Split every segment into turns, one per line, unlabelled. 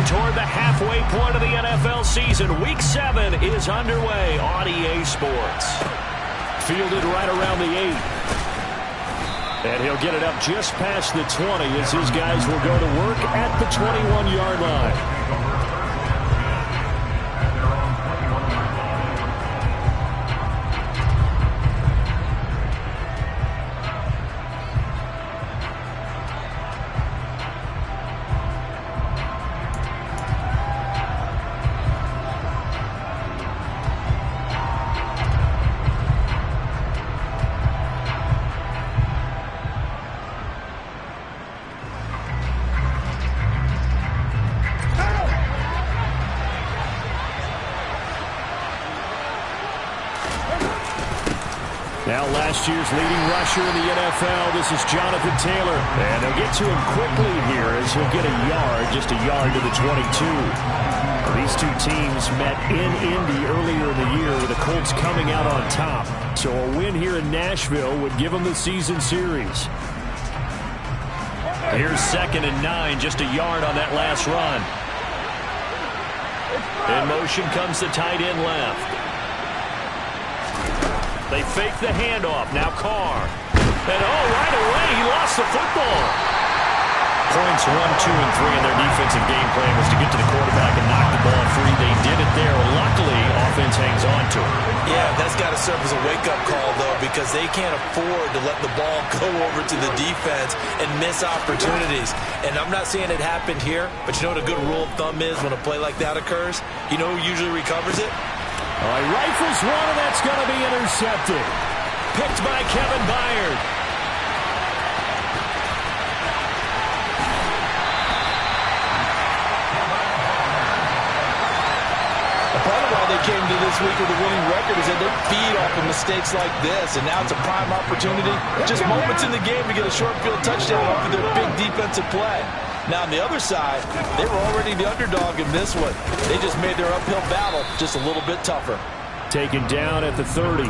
toward the halfway point of the NFL season. Week 7 is underway on EA Sports. Fielded right around the 8. And he'll get it up just past the 20 as his guys will go to work at the 21-yard line. Now last year's leading rusher in the NFL, this is Jonathan Taylor. And they'll get to him quickly here as he'll get a yard, just a yard to the 22. These two teams met in Indy earlier in the year with the Colts coming out on top. So a win here in Nashville would give them the season series. Here's 2nd and 9, just a yard on that last run. In motion comes the tight end left. They fake the handoff. Now Carr. And right away, he lost the football. Points 1, 2, and 3 in their defensive game plan was to get to the quarterback and knock the ball free. They did it there. Luckily, offense hangs on to it.
Yeah, that's got to serve as a wake-up call, though, because they can't afford to let the ball go over to the defense and miss opportunities. And I'm not saying it happened here, but you know what a good rule of thumb is when a play like that occurs? You know who usually recovers it?
Rifles one, and that's going to be intercepted. Picked by Kevin Byard.
Part of why they came to this week with a winning record is that they feed off of mistakes like this, and now it's a prime opportunity. Just moments in the game to get a short field touchdown off of their big defensive play. Now, on the other side, they were already the underdog in this one. They just made their uphill battle just a little bit tougher.
Taken down at the 30.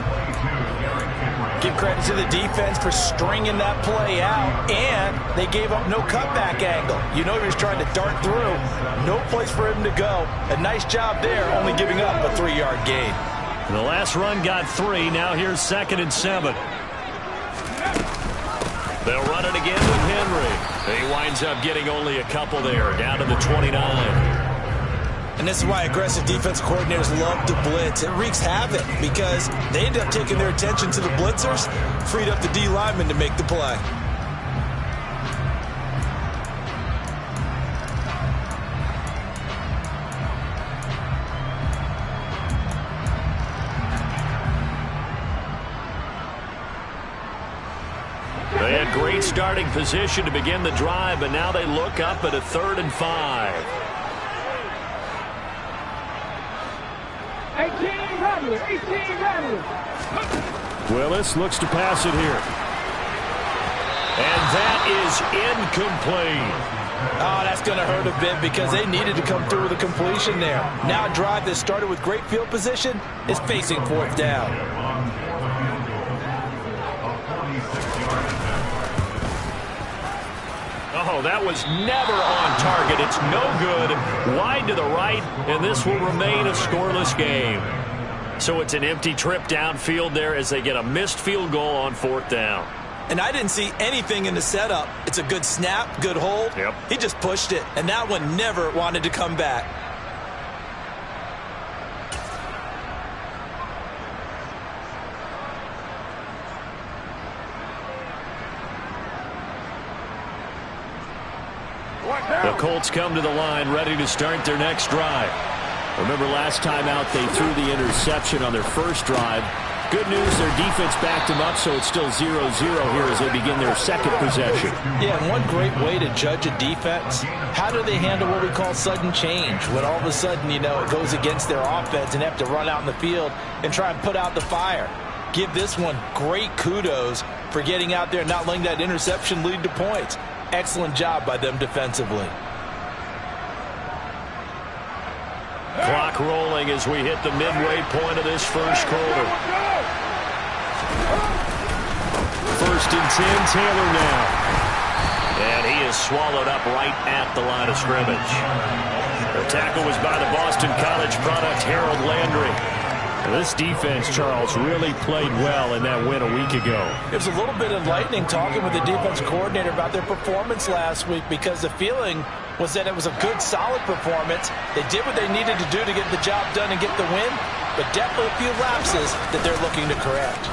Give credit to the defense for stringing that play out, and they gave up no cutback angle. You know he was trying to dart through. No place for him to go. A nice job there, only giving up a 3-yard gain.
The last run got 3. Now here's 2nd and 7. They'll run it again with Henry. He winds up getting only a couple there, down to the 29.
And this is why aggressive defensive coordinators love to blitz. It wreaks havoc because they end up taking their attention to the blitzers, freed up the D lineman to make the play.
They had great starting position to begin the drive, but now they look up at a 3rd and 5.
18 runners.
Willis looks to pass it here. And that is incomplete.
Oh, that's going to hurt a bit because they needed to come through with a completion there. Now a drive that started with great field position is facing 4th down.
Oh, that was never on target. It's no good. Wide to the right, and this will remain a scoreless game. So it's an empty trip downfield there as they get a missed field goal on 4th down.
And I didn't see anything in the setup. It's a good snap, good hold.
Yep.
He just pushed it, and that one never wanted to come back.
The Colts come to the line ready to start their next drive. Remember last time out they threw the interception on their first drive. Good news, their defense backed them up, so it's still 0-0 here as they begin their second possession.
Yeah, and one great way to judge a defense, how do they handle what we call sudden change? When all of a sudden, you know, it goes against their offense and they have to run out in the field and try and put out the fire. Give this one great kudos for getting out there and not letting that interception lead to points. Excellent job by them defensively.
Clock rolling as we hit the midway point of this first quarter. 1st and 10, Taylor now. And he is swallowed up right at the line of scrimmage. The tackle was by the Boston College product, Harold Landry. This defense, Charles, really played well in that win a week ago.
It was a little bit enlightening talking with the defense coordinator about their performance last week, because the feeling was that it was a good, solid performance. They did what they needed to do to get the job done and get the win, but definitely a few lapses that they're looking to correct.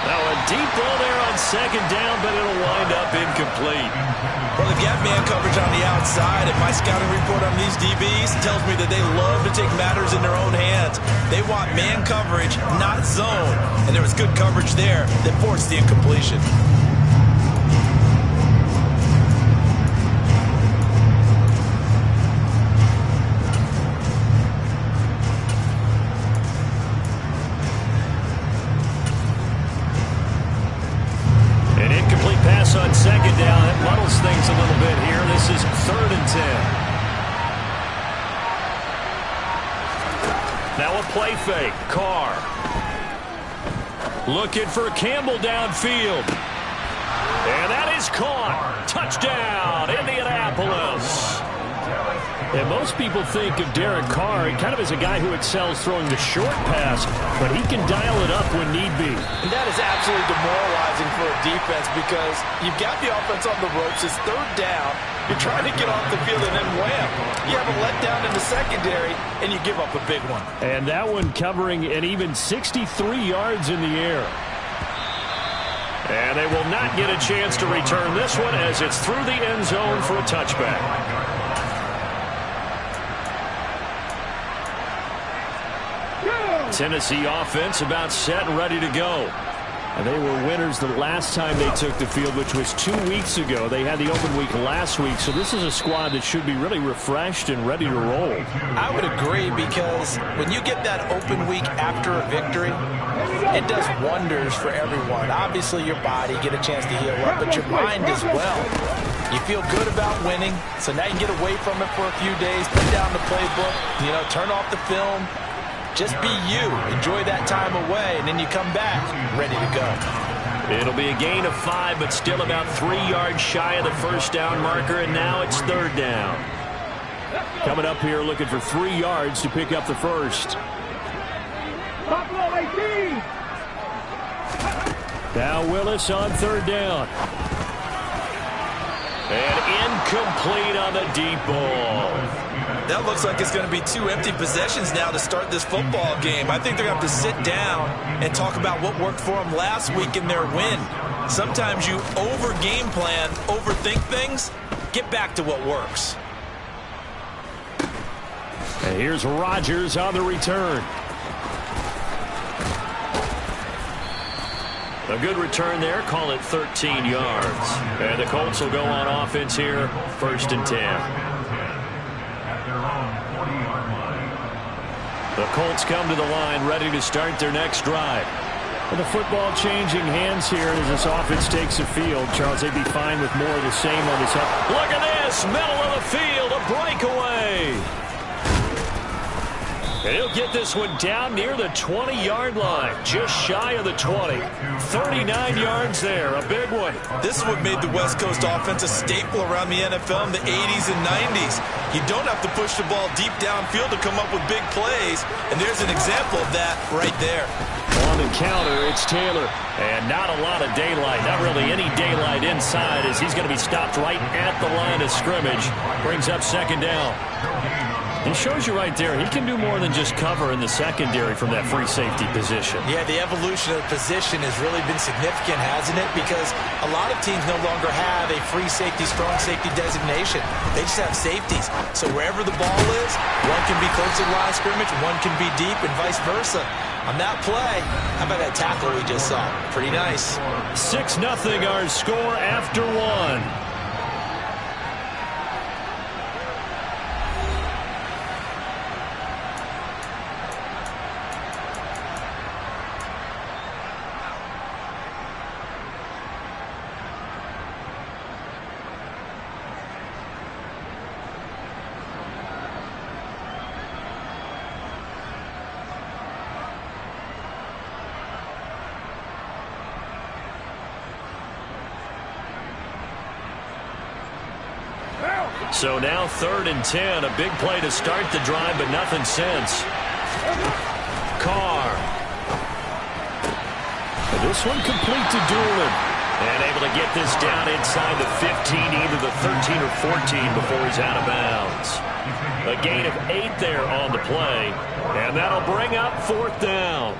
Now a deep ball there on second down, but it'll wind up incomplete.
Well, they've got man coverage on the outside, and my scouting report on these DBs tells me that they love to take matters in their own hands. They want man coverage, not zone. And there was good coverage there that forced the incompletion.
On second down, that muddles things a little bit here. This is 3rd and 10. Now a play fake. Carr looking for Campbell downfield. And that is caught. Touchdown, Indianapolis. And most people think of Derek Carr kind of as a guy who excels throwing the short pass, but he can dial it up when need be.
And that is absolutely demoralizing for a defense, because you've got the offense on the ropes. It's 3rd down. You're trying to get off the field, and then wham, you have a letdown in the secondary, and you give up a big one.
And that one covering an even 63 yards in the air. And they will not get a chance to return this one, as it's through the end zone for a touchback. Tennessee offense about set and ready to go. And they were winners the last time they took the field, which was 2 weeks ago. They had the open week last week, so this is a squad that should be really refreshed and ready to roll.
I would agree, because when you get that open week after a victory, it does wonders for everyone. Obviously, your body, get a chance to heal up, but your mind as well. You feel good about winning, so now you can get away from it for a few days, put down the playbook, turn off the film. Just be you. Enjoy that time away, and then you come back ready to go.
It'll be a gain of 5, but still about 3 yards shy of the first down marker, and now it's 3rd down. Coming up here looking for 3 yards to pick up the first. Now Willis on 3rd down. And incomplete on the deep ball.
That looks like it's going to be 2 empty possessions now to start this football game. I think they're going to have to sit down and talk about what worked for them last week in their win. Sometimes you over-game plan, overthink things. Get back to what works.
And here's Rodgers on the return. A good return there. Call it 13 yards. And the Colts will go on offense here. 1st and 10. The Colts come to the line ready to start their next drive. And the football changing hands here as this offense takes the field. Charles, they'd be fine with more of the same on this. Look at this. Middle of the field. A breakaway. And he'll get this one down near the 20-yard line. Just shy of the 20. 39 yards there. A big one.
This is what made the West Coast offense a staple around the NFL in the 80s and 90s. You don't have to push the ball deep downfield to come up with big plays. And there's an example of that right there.
On the counter, it's Taylor. And not a lot of daylight. Not really any daylight inside, as he's going to be stopped right at the line of scrimmage. Brings up 2nd down. It shows you right there, he can do more than just cover in the secondary from that free safety position.
Yeah, the evolution of the position has really been significant, hasn't it? Because a lot of teams no longer have a free safety, strong safety designation. They just have safeties. So wherever the ball is, one can be close to the line of scrimmage, one can be deep, and vice versa. On that play, how about that tackle we just saw? Pretty nice.
6-0 our score after 1. So now 3rd and 10. A big play to start the drive, but nothing since. Carr. This one complete to Doolin. And able to get this down inside the 15, either the 13 or 14 before he's out of bounds. A gain of 8 there on the play. And that'll bring up 4th down.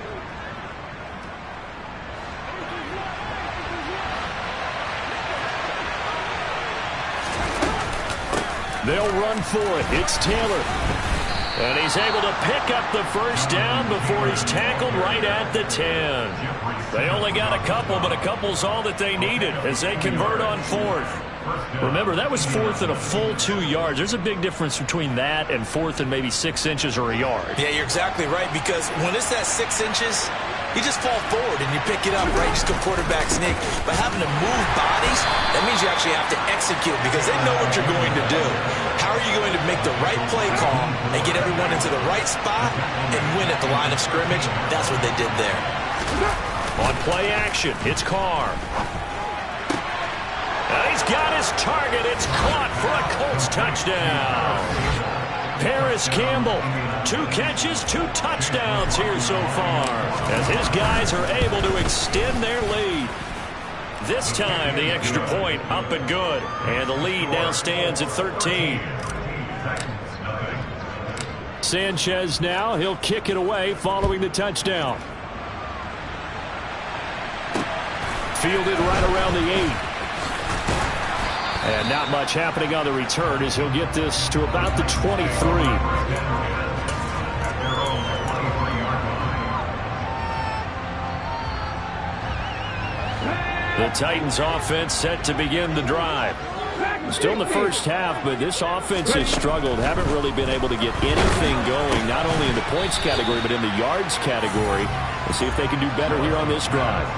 They'll run for it. It's Taylor. And he's able to pick up the first down before he's tackled right at the 10. They only got a couple, but a couple's all that they needed as they convert on 4th. Remember, that was 4th and a full 2 yards. There's a big difference between that and 4th and maybe 6 inches or a yard.
Yeah, you're exactly right, because when it's that 6 inches, you just fall forward and you pick it up, right? Just go quarterback sneak. But having to move bodies, that means you actually have to execute because they know what you're going to do. How are you going to make the right play call and get everyone into the right spot and win at the line of scrimmage? That's what they did there.
On play action, it's Carr. And he's got his target. It's caught for a Colts touchdown. Paris Campbell, 2 catches, 2 touchdowns here so far, as his guys are able to extend their lead. This time, the extra point up and good, and the lead now stands at 13. Sanchez now, he'll kick it away following the touchdown. Fielded right around the 8. And not much happening on the return as he'll get this to about the 23. The Titans offense set to begin the drive. Still in the first half, but this offense has struggled. Haven't really been able to get anything going, not only in the points category, but in the yards category. We'll see if they can do better here on this drive.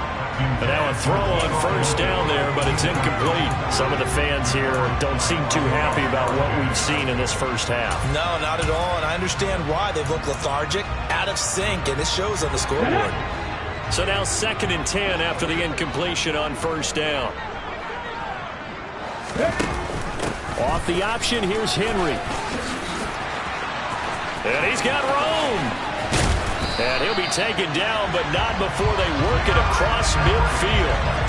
But now a throw on first down there, but it's incomplete. Some of the fans here don't seem too happy about what we've seen in this first half.
No, not at all, and I understand why. They've looked lethargic, out of sync, and it shows on the scoreboard.
So now 2nd and 10 after the incompletion on first down. Off the option, here's Henry. And he's got Rome. And he'll be taken down, but not before they work it across midfield.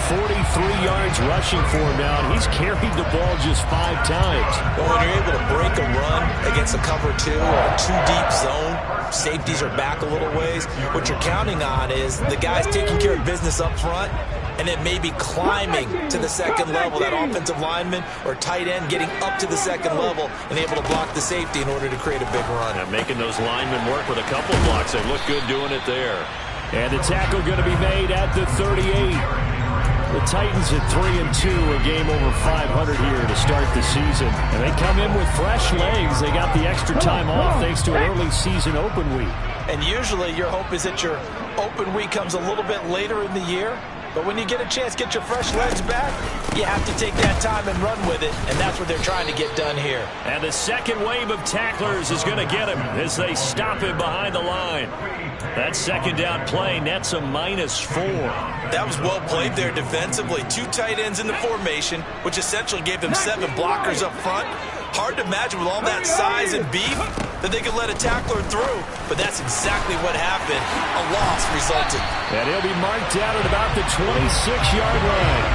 43 yards rushing for him now, and he's carried the ball just 5 times.
Well, when you're able to break a run against a cover 2 or a 2-deep zone, safeties are back a little ways. What you're counting on is the guys taking care of business up front and then maybe climbing to the second level, that offensive lineman or tight end getting up to the second level and able to block the safety in order to create a big run.
And making those linemen work with a couple blocks. They look good doing it there. And the tackle going to be made at the 38. The Titans at 3-2, a game over 500 here to start the season. And they come in with fresh legs. They got the extra time off thanks to an early season open week.
And usually your hope is that your open week comes a little bit later in the year. But when you get a chance to get your fresh legs back, you have to take that time and run with it. And that's what they're trying to get done here.
And the second wave of tacklers is going to get him as they stop him behind the line. That second down play nets a -4.
That was well played there defensively. 2 tight ends in the formation, which essentially gave them 7 blockers up front. Hard to imagine with all that size and beef that they could let a tackler through. But that's exactly what happened. A loss resulted.
And he'll be marked out at about the 26-yard line.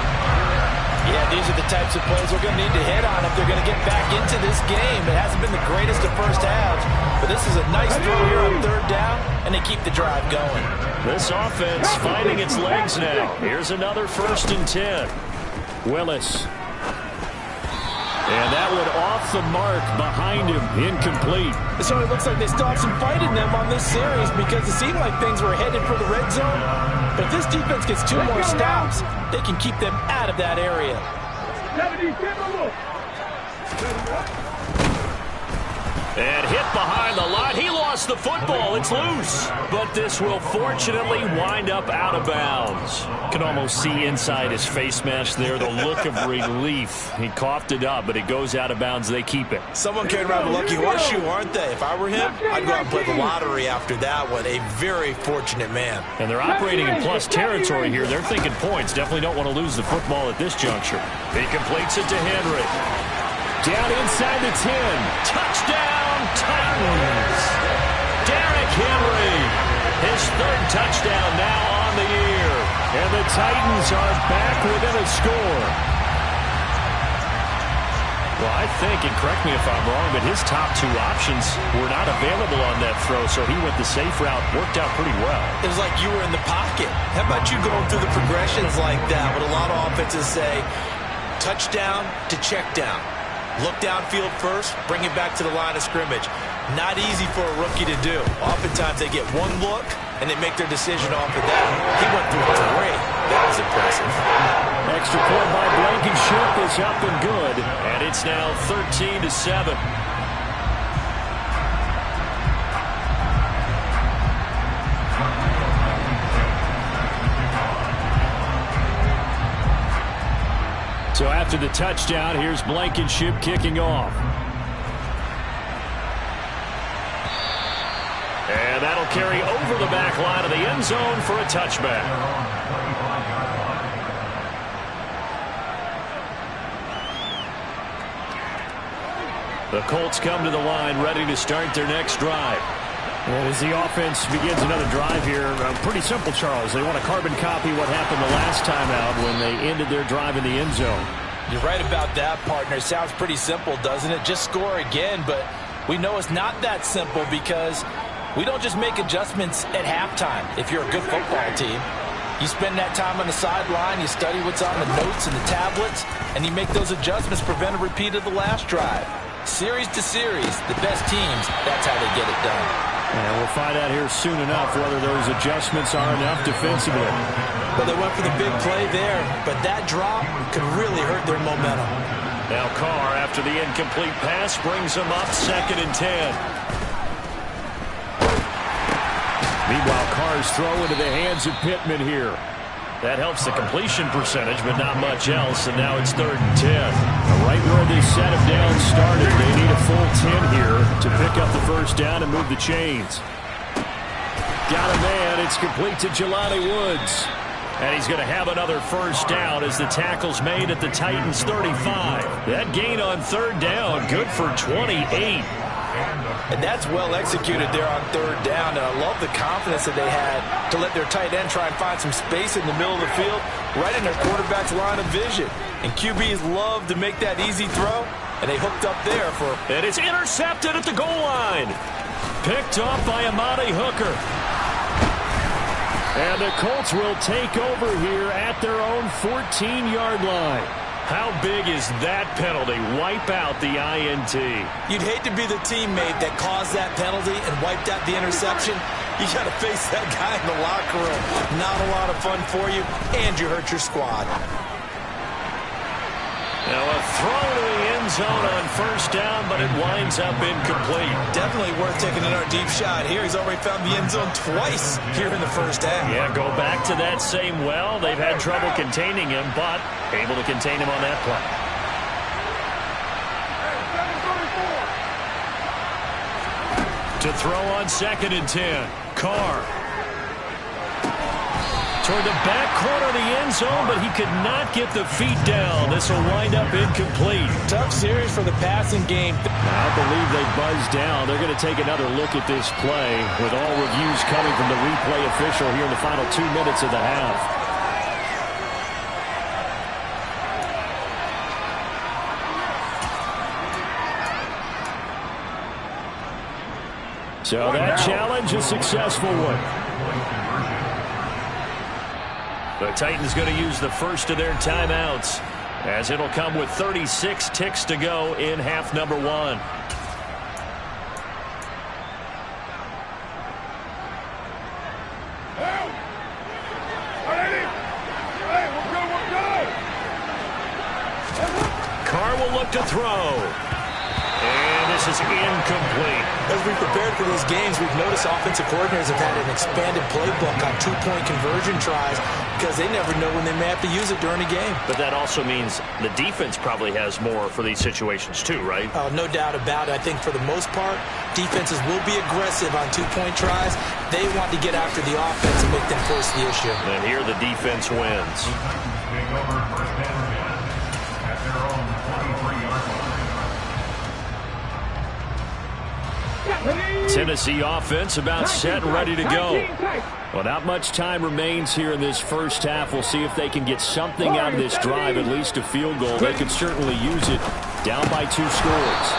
Yeah, these are the types of plays they're going to need to hit on if they're going to get back into this game. It hasn't been the greatest of first halves, but this is a nice throw here on 3rd down, and they keep the drive going.
This offense finding its legs now. Here's another 1st and 10. Willis. And that one off the mark behind him, incomplete.
So it looks like they still have some fight in them on this series because it seemed like things were headed for the red zone. But if this defense gets 2 more stops, they can keep them out of that area.
And hit behind the line. He lost the football. It's loose. But this will fortunately wind up out of bounds. Can almost see inside his face mask there the look of relief. He coughed it up, but it goes out of bounds. They keep it.
Someone carried around a lucky horseshoe, aren't they? If I were him, I'd go out and play the lottery after that one. A very fortunate man.
And they're operating in plus territory here. They're thinking points. Definitely don't want to lose the football at this juncture. He completes it to Henry. Down inside the 10. Touchdown, Titans. Derrick Henry. His third touchdown now on the year. And the Titans are back within a score. Well, I think, and correct me if I'm wrong, but his top two options were not available on that throw, so he went the safe route. Worked out pretty well.
It was like you were in the pocket. How about you going through the progressions like that? What a lot of offenses say, touchdown to check down. Look downfield first, bring it back to the line of scrimmage. Not easy for a rookie to do. Oftentimes they get one look, and they make their decision off of that. He went through three. That was impressive.
Extra point by Blankenship is up and good, and it's now 13-7. So after the touchdown, here's Blankenship kicking off. And that'll carry over the back line of the end zone for a touchback. The Colts come to the line ready to start their next drive. And as the offense begins another drive here, pretty simple, Charles. They want to carbon copy what happened the last time out when they ended their drive in the end zone.
You're right about that, partner. Sounds pretty simple, doesn't it? Just score again, but we know it's not that simple because we don't just make adjustments at halftime. If you're a good football team, you spend that time on the sideline, you study what's on the notes and the tablets, and you make those adjustments, prevent a repeat of the last drive. Series to series, the best teams, that's how they get it done.
And we'll find out here soon enough whether those adjustments are enough defensively.
Well, they went for the big play there, but that drop could really hurt their momentum.
Now Carr, after the incomplete pass, brings them up 2nd and 10. Meanwhile, Carr's throw into the hands of Pittman here. That helps the completion percentage, but not much else, and now it's 3rd and 10. Right where they set him down started, they need a full 10 here to pick up the first down and move the chains. Got a man, it's complete to Jelani Woods. And he's going to have another first down as the tackle's made at the Titans' 35. That gain on 3rd down, good for 28.
And that's well executed there on 3rd down, and I love the confidence that they had to let their tight end try and find some space in the middle of the field, right in their quarterback's line of vision. And QBs love to make that easy throw, and they hooked up there for...
And it's intercepted at the goal line. Picked off by Amani Hooker. And the Colts will take over here at their own 14-yard line. How big is that penalty? Wipe out the INT.
You'd hate to be the teammate that caused that penalty and wiped out the interception. You got to face that guy in the locker room. Not a lot of fun for you, and you hurt your squad.
Now a throw to the end zone on 1st down, but it winds up incomplete.
Definitely worth taking another deep shot here. He's already found the end zone twice here in the first half.
Yeah, go back to that same well. They've had trouble containing him, but able to contain him on that play. To throw on 2nd and 10. Carr. Toward the back corner of the end zone, but he could not get the feet down. This will wind up incomplete.
Tough series for the passing game.
I believe they buzzed down. They're going to take another look at this play with all reviews coming from the replay official here in the final 2 minutes of the half. So that challenge, a successful one. The Titans going to use the first of their timeouts, as it'll come with 36 ticks to go in half number 1. Carr will look to throw. And this is incomplete.
As we prepared for these games, we've noticed offensive coordinators have had an expanded playbook on 2-point conversion tries because they never know when they may have to use it during a game.
But that also means the defense probably has more for these situations too, right?
No doubt about it. I think for the most part, defenses will be aggressive on 2-point tries. They want to get after the offense and make them force the issue.
And here the defense wins. Tennessee offense about set and ready to go. Well, not much time remains here in this first half. We'll see if they can get something out of this drive, at least a field goal. They could certainly use it, down by 2 scores.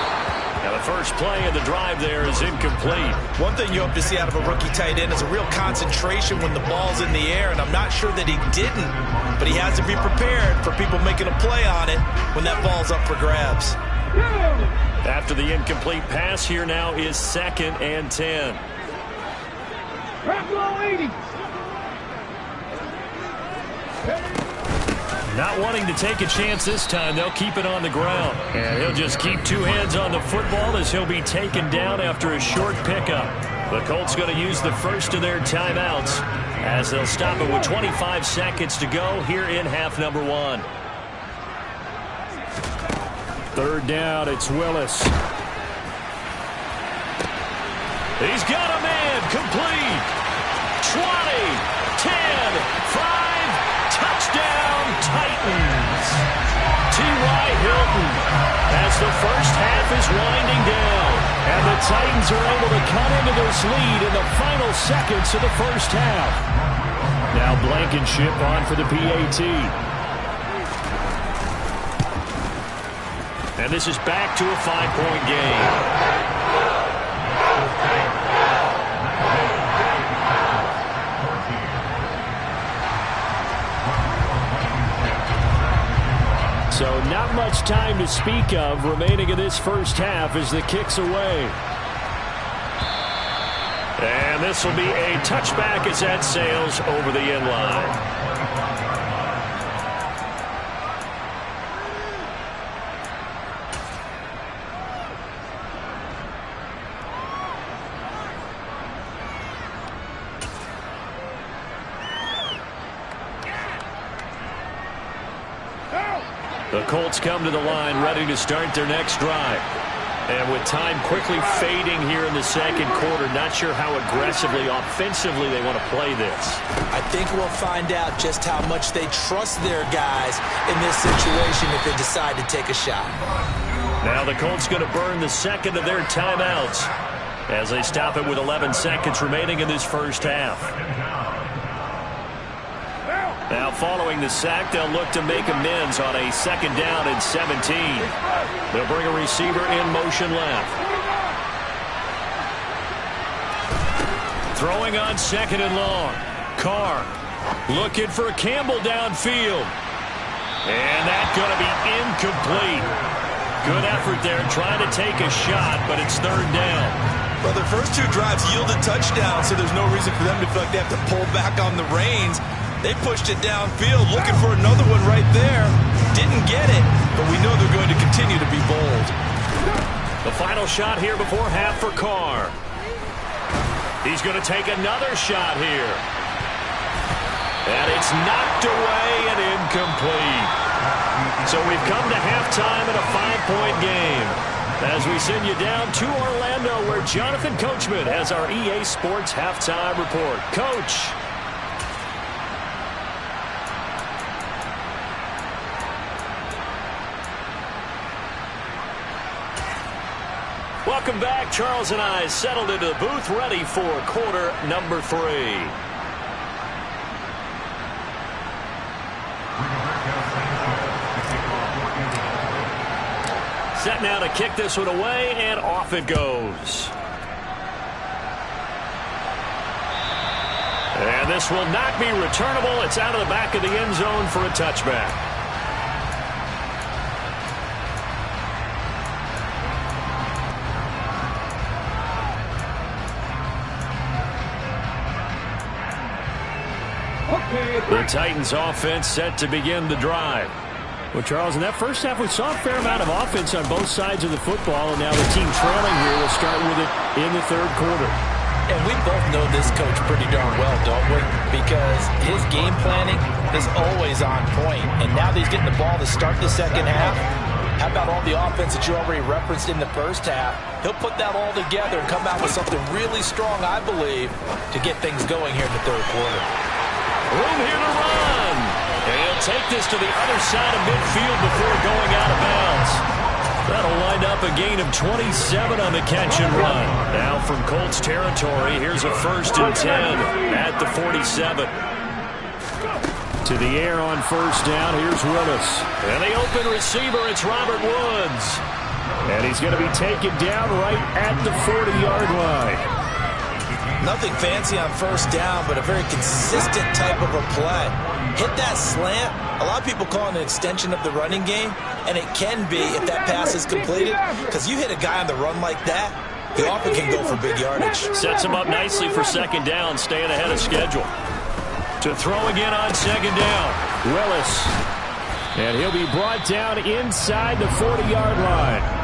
Now the first play of the drive there is incomplete.
One thing you hope to see out of a rookie tight end is a real concentration when the ball's in the air, and I'm not sure that he didn't, but he has to be prepared for people making a play on it when that ball's up for grabs.
After the incomplete pass, here now is 2nd and 10. Not wanting to take a chance this time, they'll keep it on the ground. And he'll just keep 2 hands on the football as he'll be taken down after a short pickup. The Colts going to use the first of their timeouts as they'll stop it with 25 seconds to go here in half number 1. 3rd down, it's Willis. He's got a man, complete. 20, 10, 5, touchdown Titans. T.Y. Hilton as the first half is winding down. And the Titans are able to cut into this lead in the final seconds of the first half. Now Blankenship on for the PAT. And this is back to a 5-point game. So not much time to speak of remaining in this first half as the kick's away. And this will be a touchback as that sails over the end line. The Colts come to the line ready to start their next drive. And with time quickly fading here in the second quarter, not sure how aggressively, offensively they want to play this.
I think we'll find out just how much they trust their guys in this situation if they decide to take a shot.
Now the Colts going to burn the second of their timeouts as they stop it with 11 seconds remaining in this first half. Now following the sack, they'll look to make amends on a 2nd down and 17. They'll bring a receiver in motion left. Throwing on 2nd and long. Carr looking for Campbell downfield. And that's going to be incomplete. Good effort there trying to take a shot, but it's 3rd down.
Well, their first 2 drives yielded touchdowns, so there's no reason for them to feel like they have to pull back on the reins. They pushed it downfield, looking for another one right there. Didn't get it, but we know they're going to continue to be bold.
The final shot here before half for Carr. He's going to take another shot here. And it's knocked away and incomplete. So we've come to halftime in a 5-point game as we send you down to Orlando where Jonathan Coachman has our EA Sports Halftime Report. Coach. Welcome back. Charles and I settled into the booth ready for quarter number 3. Set now to kick this one away, and off it goes. And this will not be returnable. It's out of the back of the end zone for a touchback. The Titans offense set to begin the drive. Well, Charles, in that first half, we saw a fair amount of offense on both sides of the football, and now the team trailing here will start with it in the 3rd quarter.
And we both know this coach pretty darn well, don't we? Because his game planning is always on point. And now that he's getting the ball to start the second half, how about all the offense that you already referenced in the first half? He'll put that all together and come out with something really strong, I believe, to get things going here in the 3rd quarter.
Room here to run. And he'll take this to the other side of midfield before going out of bounds. That'll wind up a gain of 27 on the catch and run. Now from Colts territory, here's a 1st and 10 at the 47. To the air on 1st down, here's Willis. And the open receiver, it's Robert Woods. And he's going to be taken down right at the 40-yard line.
Nothing fancy on 1st down, but a very consistent type of a play. Hit that slant. A lot of people call it an extension of the running game, and it can be if that pass is completed, because you hit a guy on the run like that, he often can go for big yardage.
Sets him up nicely for 2nd down, staying ahead of schedule. To throw again on 2nd down, Willis. And he'll be brought down inside the 40-yard line.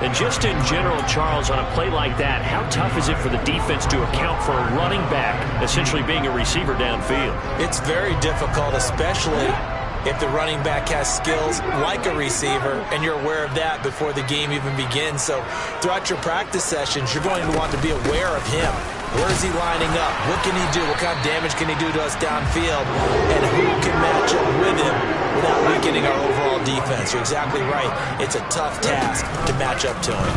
And just in general, Charles, on a play like that, how tough is it for the defense to account for a running back essentially being a receiver downfield?
It's very difficult, especially if the running back has skills like a receiver, and you're aware of that before the game even begins. So throughout your practice sessions, you're going to want to be aware of him. Where is he lining up? What can he do? What kind of damage can he do to us downfield? And who can match up with him without weakening our overall defense? You're exactly right. It's a tough task to match up to him.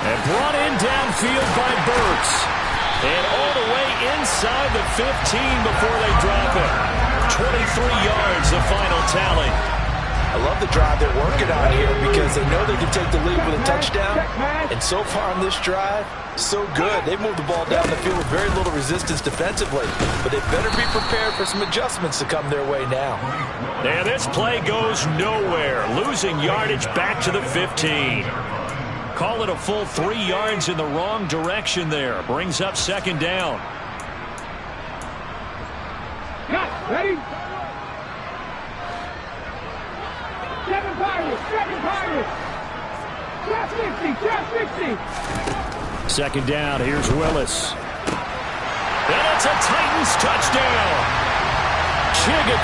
And brought in downfield by Burks. And all the way inside the 15 before they drop it. 23 yards, the final tally.
I love the drive they're working on here because they know they can take the lead with a touchdown. And so far on this drive, so good. They moved the ball down the field with very little resistance defensively. But they better be prepared for some adjustments to come their way now.
And this play goes nowhere. Losing yardage back to the 15. Call it a full 3 yards in the wrong direction there. Brings up 2nd down.
Ready? 7 Pirates, 7 Pirates. Just 50, just 50.
2nd down, here's Willis. And it's a Titans touchdown. Chigga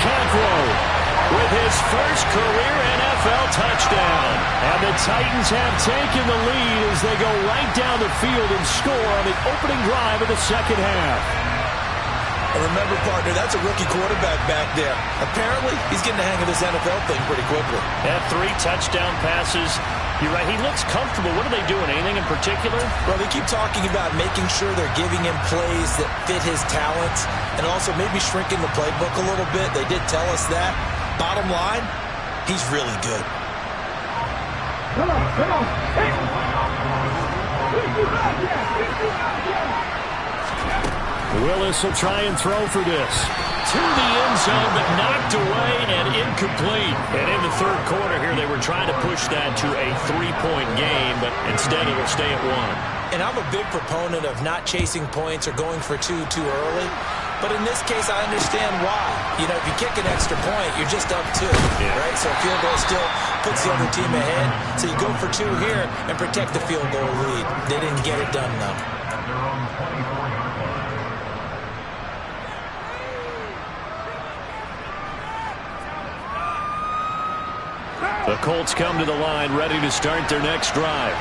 with his first career NFL touchdown. And the Titans have taken the lead as they go right down the field and score on the opening drive of the 2nd half.
And remember, partner, that's a rookie quarterback back there. Apparently, he's getting the hang of this NFL thing pretty quickly.
Had 3 touchdown passes. You're right, he looks comfortable. What are they doing? Anything in particular?
Well, they keep talking about making sure they're giving him plays that fit his talents and also maybe shrinking the playbook a little bit. They did tell us that. Bottom line, he's really good.
Come on, come on. Hey. 55 yards, 55 yards.
Willis will try and throw for this. To the end zone, but knocked away and incomplete. And in the 3rd quarter here, they were trying to push that to a 3-point game, but instead it will stay at 1.
And I'm a big proponent of not chasing points or going for 2 too early. But in this case, I understand why. You know, if you kick an extra point, you're just up 2, right? So a field goal still puts the other team ahead. So you go for 2 here and protect the field goal lead. They didn't get it done, though.
The Colts come to the line ready to start their next drive.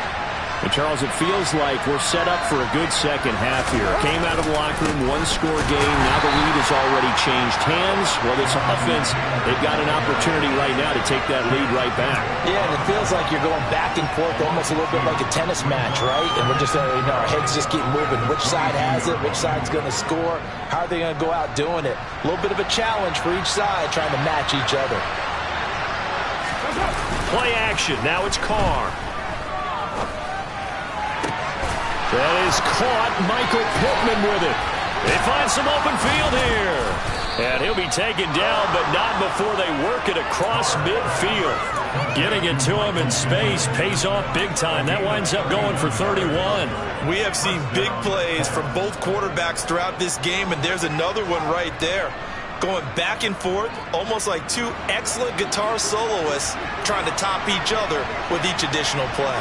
And Charles, it feels like we're set up for a good 2nd half here. Came out of the locker room, 1-score game. Now the lead has already changed hands. Well, this offense, they've got an opportunity right now to take that lead right back.
Yeah, and it feels like you're going back and forth almost a little bit like a tennis match, right? And we're just, our heads just keep moving. Which side has it? Which side's going to score? How are they going to go out doing it? A little bit of a challenge for each side trying to match each other.
Play action. Now it's Carr. That is caught. Michael Pittman with it. They find some open field here. And he'll be taken down, but not before they work it across midfield. Getting it to him in space pays off big time. That winds up going for 31.
We have seen big plays from both quarterbacks throughout this game, and there's another one right there. Going back and forth, almost like 2 excellent guitar soloists trying to top each other with each additional play.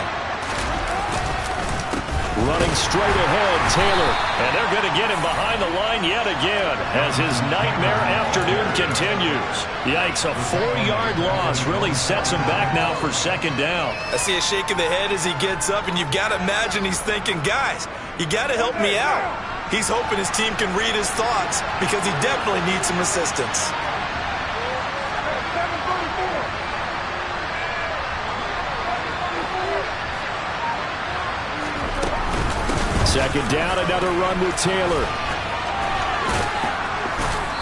Running straight ahead, Taylor. And they're going to get him behind the line yet again as his nightmare afternoon continues. Yikes, a 4-yard loss really sets him back now for 2nd down.
I see a shake of the head as he gets up, and you've got to imagine he's thinking, guys, you got to help me out. He's hoping his team can read his thoughts because he definitely needs some assistance.
Second down, another run with Taylor.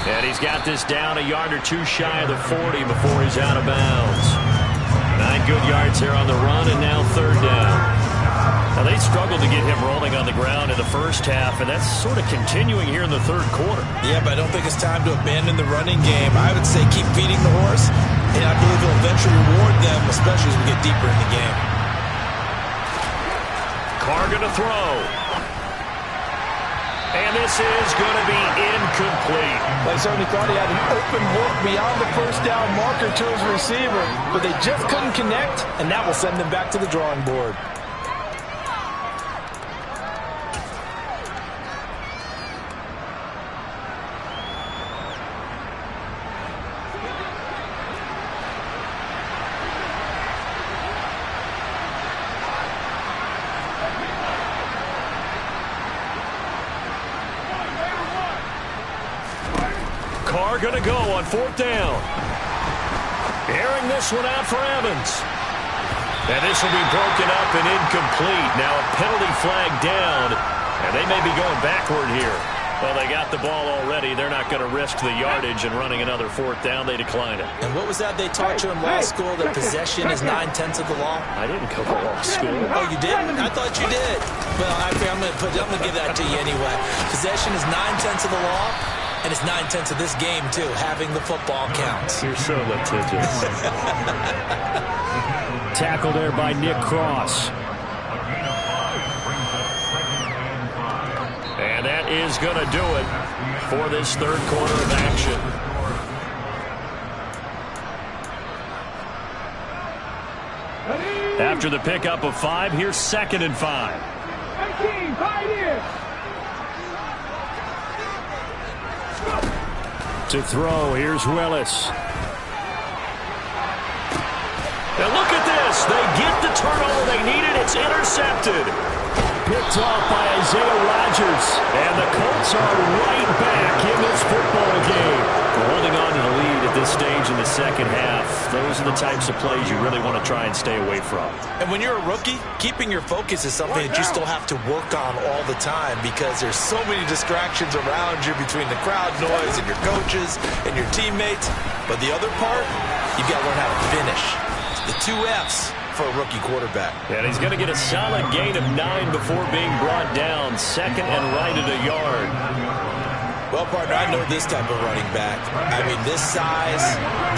And he's got this down a yard or two shy of the 40 before he's out of bounds. 9 good yards there on the run, and now third down. Now, they struggled to get him rolling on the ground in the first half, and that's sort of continuing here in the third quarter.
Yeah, but I don't think it's time to abandon the running game. I would say keep feeding the horse, and I believe it'll eventually reward them, especially as we get deeper in the game.
Carr going to throw. And this is going to be incomplete.
They certainly thought he had an open look beyond the first down marker to his receiver, but they just couldn't connect, and that will send them back to the drawing board.
Carr going to go on fourth down. Airing this one out for Evans. And this will be broken up and incomplete. Now a penalty flag down, and they may be going backward here. Well, they got the ball already. They're not going to risk the yardage and running another fourth down. They decline it.
And what was that they taught you in law school, that possession is 9/10 of the law?
I didn't go to law school.
Oh, you didn't? I thought you did. Well, I'm going to give that to you anyway. Possession is 9/10 of the law. And it's 9/10 of this game, too. Having the football counts.
You're so litigious. Tackle there by Nick Cross. And that is going to do it for this third quarter of action. After the pickup of 5, here's 2nd and 5.
18, 5 years.
To throw, here's Willis. Now look at this. They get the turnover they needed. It's intercepted. Picked off by Isaiah Rodgers. And the Colts are right back in this football game. Holding on to the lead at this stage in the second half. Those are the types of plays you really want to try and stay away from.
And when you're a rookie, keeping your focus is something that you still have to work on all the time, because there's so many distractions around you between the crowd noise and your coaches and your teammates. But the other part, you've got to learn how to finish. The 2 F's for a rookie quarterback.
And he's going to get a solid gain of 9 before being brought down. 2nd and right at a yard.
Well, partner, I know this type of running back. I mean, this size,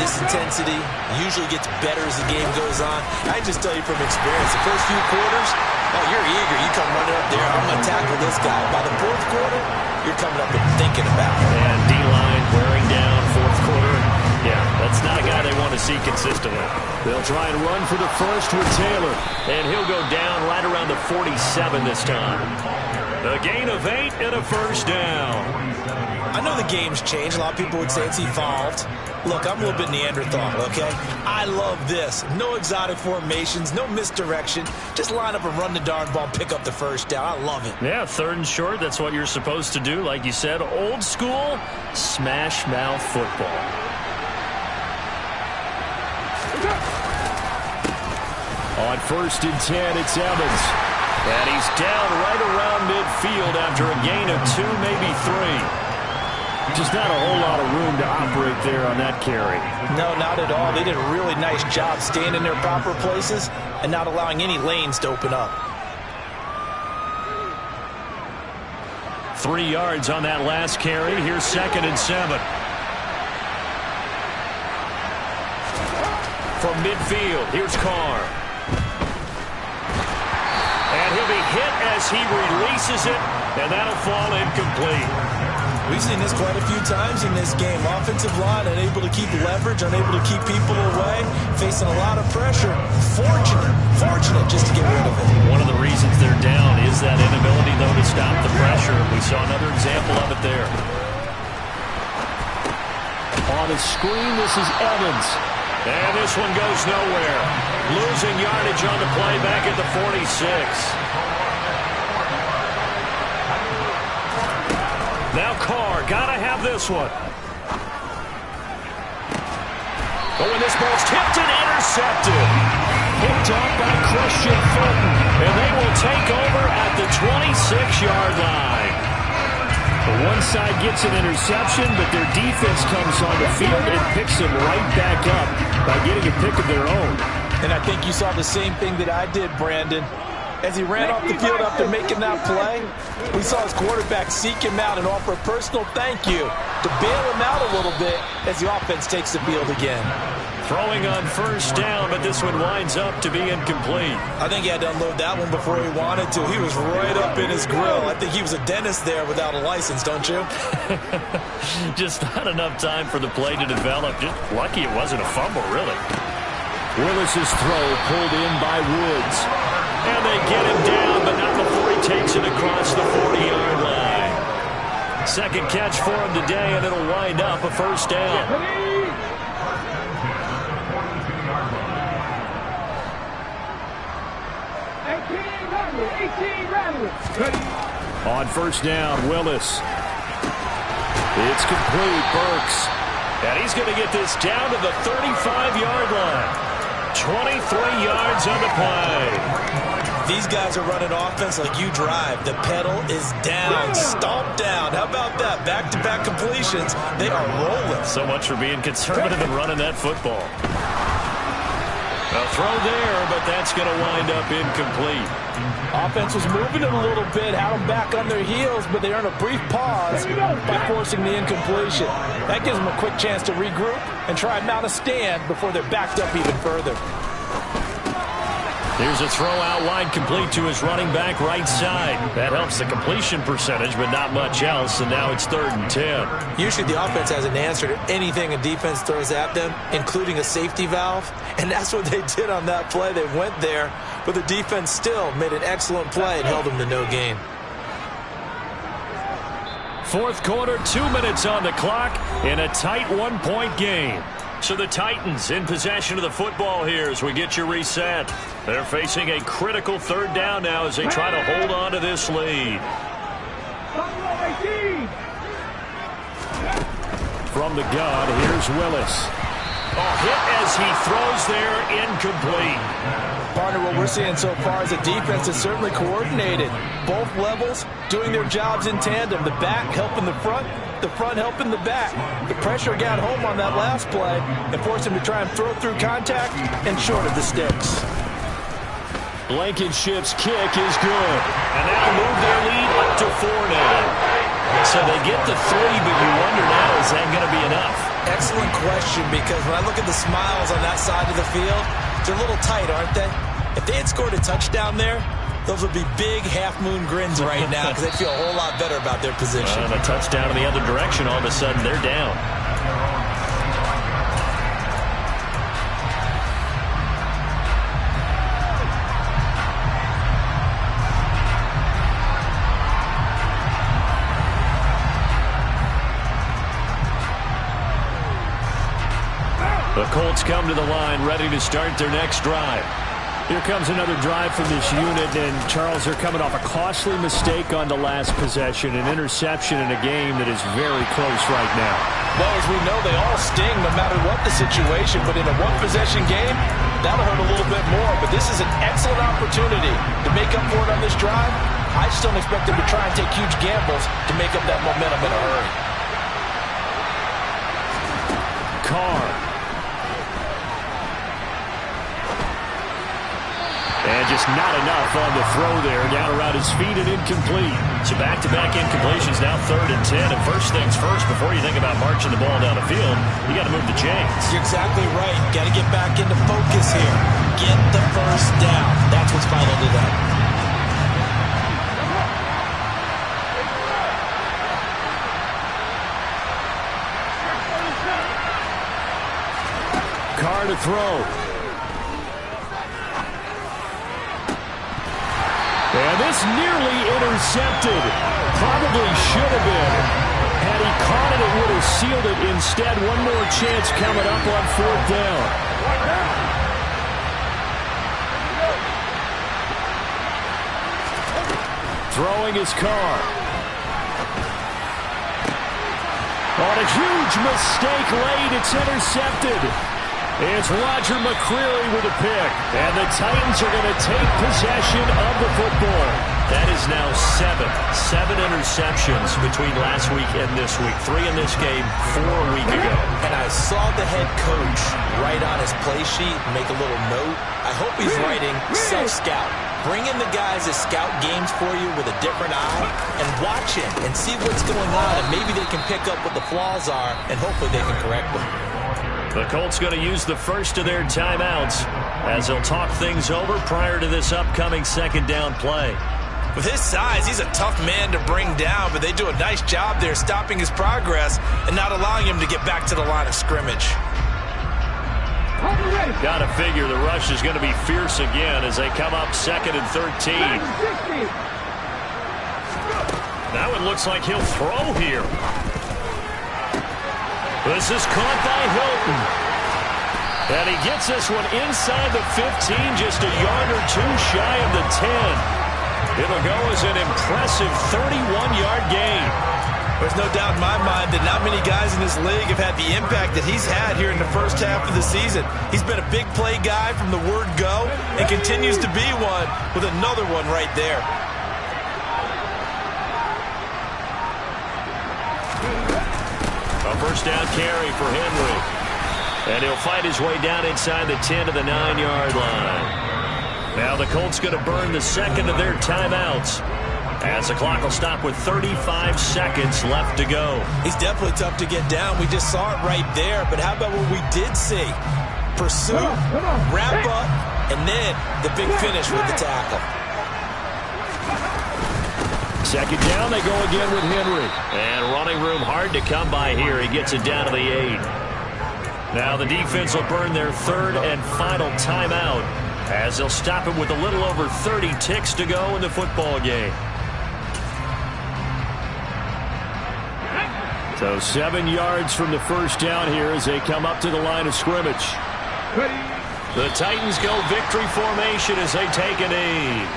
this intensity usually gets better as the game goes on. I just tell you from experience, the first few quarters, oh, you're eager. You come running up there, I'm going to tackle this guy. By the 4th quarter, you're coming up and thinking about it.
And D-line wearing down 4th quarter. Yeah, that's not a guy they want to see consistently. They'll try and run for the first with Taylor. And he'll go down right around the 47 this time. A gain of 8 and a first down.
I know the game's changed. A lot of people would say it's evolved. Look, I'm a little bit Neanderthal, okay? I love this. No exotic formations, no misdirection. Just line up and run the darn ball, pick up the first down. I love it.
Yeah, 3rd and short, that's what you're supposed to do. Like you said, old school, smash mouth football. On 1st and 10, it's Evans. And he's down right around midfield after a gain of 2, maybe 3. Just not a whole lot of room to operate there on that carry.
No, not at all. They did a really nice job staying in their proper places and not allowing any lanes to open up.
3 yards on that last carry. Here's 2nd and 7. From midfield, here's Carr. And he'll be hit as he releases it, and that'll fall incomplete.
We've seen this quite a few times in this game. Offensive line unable to keep leverage, unable to keep people away, facing a lot of pressure. Fortunate just to get rid of it.
One of the reasons they're down is that inability, though, to stop the pressure. We saw another example of it there. On the screen, this is Evans. And this one goes nowhere. Losing yardage on the play back at the 46. Now Carr, gotta have this one. Oh, and this ball's tipped and intercepted. Picked off by Christian Fulton.
And they will take over at the 26-yard line. One side gets an interception, but their defense comes on the field and picks them right back up by getting a pick of their own.
And I think you saw the same thing that I did, Brandon. As he ran off the field after making that play, we saw his quarterback seek him out and offer a personal thank you to bail him out a little bit as the offense takes the field again.
Throwing on first down, but this one winds up to be incomplete.
I think he had to unload that one before he wanted to. He was right up in his grill. I think he was a dentist there without a license, don't you?
Just not enough time for the play to develop. Just lucky it wasn't a fumble, really.
Willis's throw pulled in by Woods.
And they get him down, but not before he takes it across the 40-yard line. Second catch for him today, and it'll wind up a first down.
On first down, Willis. It's complete. Burks.
And he's going to get this down to the 35-yard line. 23 yards on the play.
These guys are running offense like you drive. The pedal is down, stomped down. How about that? Back-to-back completions. They are rolling.
So much for being conservative and running that football. A throw there, but that's going to wind up incomplete.
Offense was moving it a little bit, had them back on their heels, but they earned a brief pause by forcing the incompletion. That gives them a quick chance to regroup and try and mount a stand before they're backed up even further.
Here's a throw out wide, complete to his running back right side. That helps the completion percentage, but not much else, and now it's 3rd and 10.
Usually the offense has an answer to anything a defense throws at them, including a safety valve, and that's what they did on that play. They went there, but the defense still made an excellent play and held them to no gain.
Fourth quarter, 2 minutes on the clock in a tight 1-point game. So the Titans in possession of the football here as we get you reset. They're facing a critical 3rd down now as they try to hold on to this lead.
From the gun, here's Willis.
Hit as he throws there, incomplete.
Partner, what we're seeing so far is a defense that's certainly coordinated. Both levels doing their jobs in tandem. The back helping the front helping the back. The pressure got home on that last play and forced him to try and throw through contact and short of the sticks.
Blankenship's kick is good.
And that'll move their lead up to 4 now. So they get to 3, but you wonder now, is that going to be enough?
Excellent question, because when I look at the smiles on that side of the field, they're a little tight, aren't they? If they had scored a touchdown there, those would be big half-moon grins right now because they feel a whole lot better about their position.
And a touchdown in the other direction, all of a sudden they're down. The Colts come to the line, ready to start their next drive.
Here comes another drive from this unit, and Charles, they're coming off a costly mistake on the last possession, an interception in a game that is very close right now.
Well, as we know, they all sting no matter what the situation, but in a one-possession game, that'll hurt a little bit more. But this is an excellent opportunity to make up for it on this drive. I just don't expect them to try and take huge gambles to make up that momentum in a hurry.
Carr. And just not enough on the throw there. Down around his feet and incomplete.
So back-to-back incompletions, now 3rd and 10. And first things first, before you think about marching the ball down the field, you got to move the chains.
You're exactly right. Got to get back into focus here. Get the first down. That's what's vital today.
Carr to throw. And this nearly intercepted. Probably should have been. Had he caught it, it would have sealed it. Instead, one more chance coming up on 4th down. Throwing his Carr. On a huge mistake late, it's intercepted. It's Roger McCreary with a pick. And the Titans are going to take possession of the football.
That is now 7 interceptions between last week and this week. 3 in this game, 4 a week ago.
And I saw the head coach write on his play sheet, make a little note. I hope he's writing self-scout. Bring in the guys that scout games for you with a different eye and watch it and see what's going on. And maybe they can pick up what the flaws are and hopefully they can correct them.
The Colts going to use the first of their timeouts as they'll talk things over prior to this upcoming second down play.
With his size, he's a tough man to bring down, but they do a nice job there stopping his progress and not allowing him to get back to the line of scrimmage.
Got to figure the rush is going to be fierce again as they come up 2nd and 13. Now it looks like he'll throw here. This is caught by Hilton. And he gets this one inside the 15, just a yard or two shy of the 10. It'll go as an impressive 31-yard gain.
There's no doubt in my mind that not many guys in this league have had the impact that he's had here in the first half of the season. He's been a big play guy from the word go and continues to be one with another one right there.
A first down carry for Henry. And he'll fight his way down inside the 10 to the 9-yard line. Now the Colts going to burn the second of their timeouts as the clock will stop with 35 seconds left to go.
He's definitely tough to get down. We just saw it right there. But how about what we did see? Pursuit, wrap up, and then the big finish with the tackle.
Second down, they go again with Henry.
And running room hard to come by here. He gets it down to the 8. Now the defense will burn their third and final timeout as they'll stop it with a little over 30 ticks to go in the football game.
So 7 yards from the first down here as they come up to the line of scrimmage.
The Titans go victory formation as they take a knee.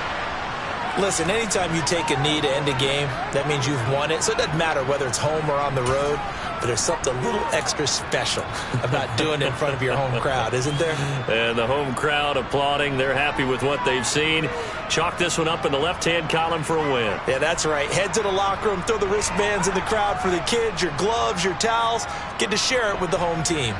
Listen, anytime you take a knee to end a game, that means you've won it. So it doesn't matter whether it's home or on the road, but there's something a little extra special about doing it in front of your home crowd, isn't there?
And the home crowd applauding. They're happy with what they've seen. Chalk this one up in the left-hand column for a win.
Yeah, that's right. Head to the locker room, throw the wristbands in the crowd for the kids, your gloves, your towels. Get to share it with the home team.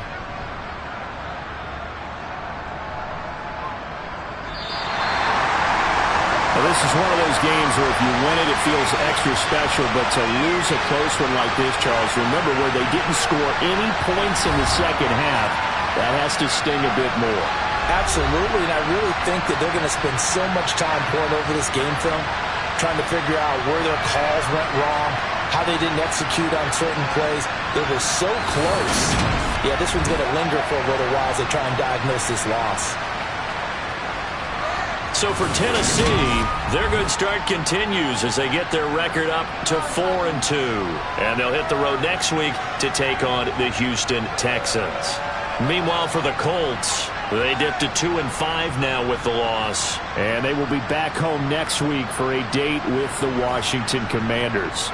This is one of those games where if you win it, it feels extra special. But to lose a close one like this, Charles, remember where they didn't score any points in the second half, that has to sting a bit more.
Absolutely, and I really think that they're going to spend so much time pouring over this game film, trying to figure out where their calls went wrong, how they didn't execute on certain plays. They were so close. Yeah, this one's going to linger for a little while as they try and diagnose this loss.
So for Tennessee, their good start continues as they get their record up to 4-2. And they'll hit the road next week to take on the Houston Texans. Meanwhile, for the Colts, they dipped to 2-5 now with the loss.
And they will be back home next week for a date with the Washington Commanders.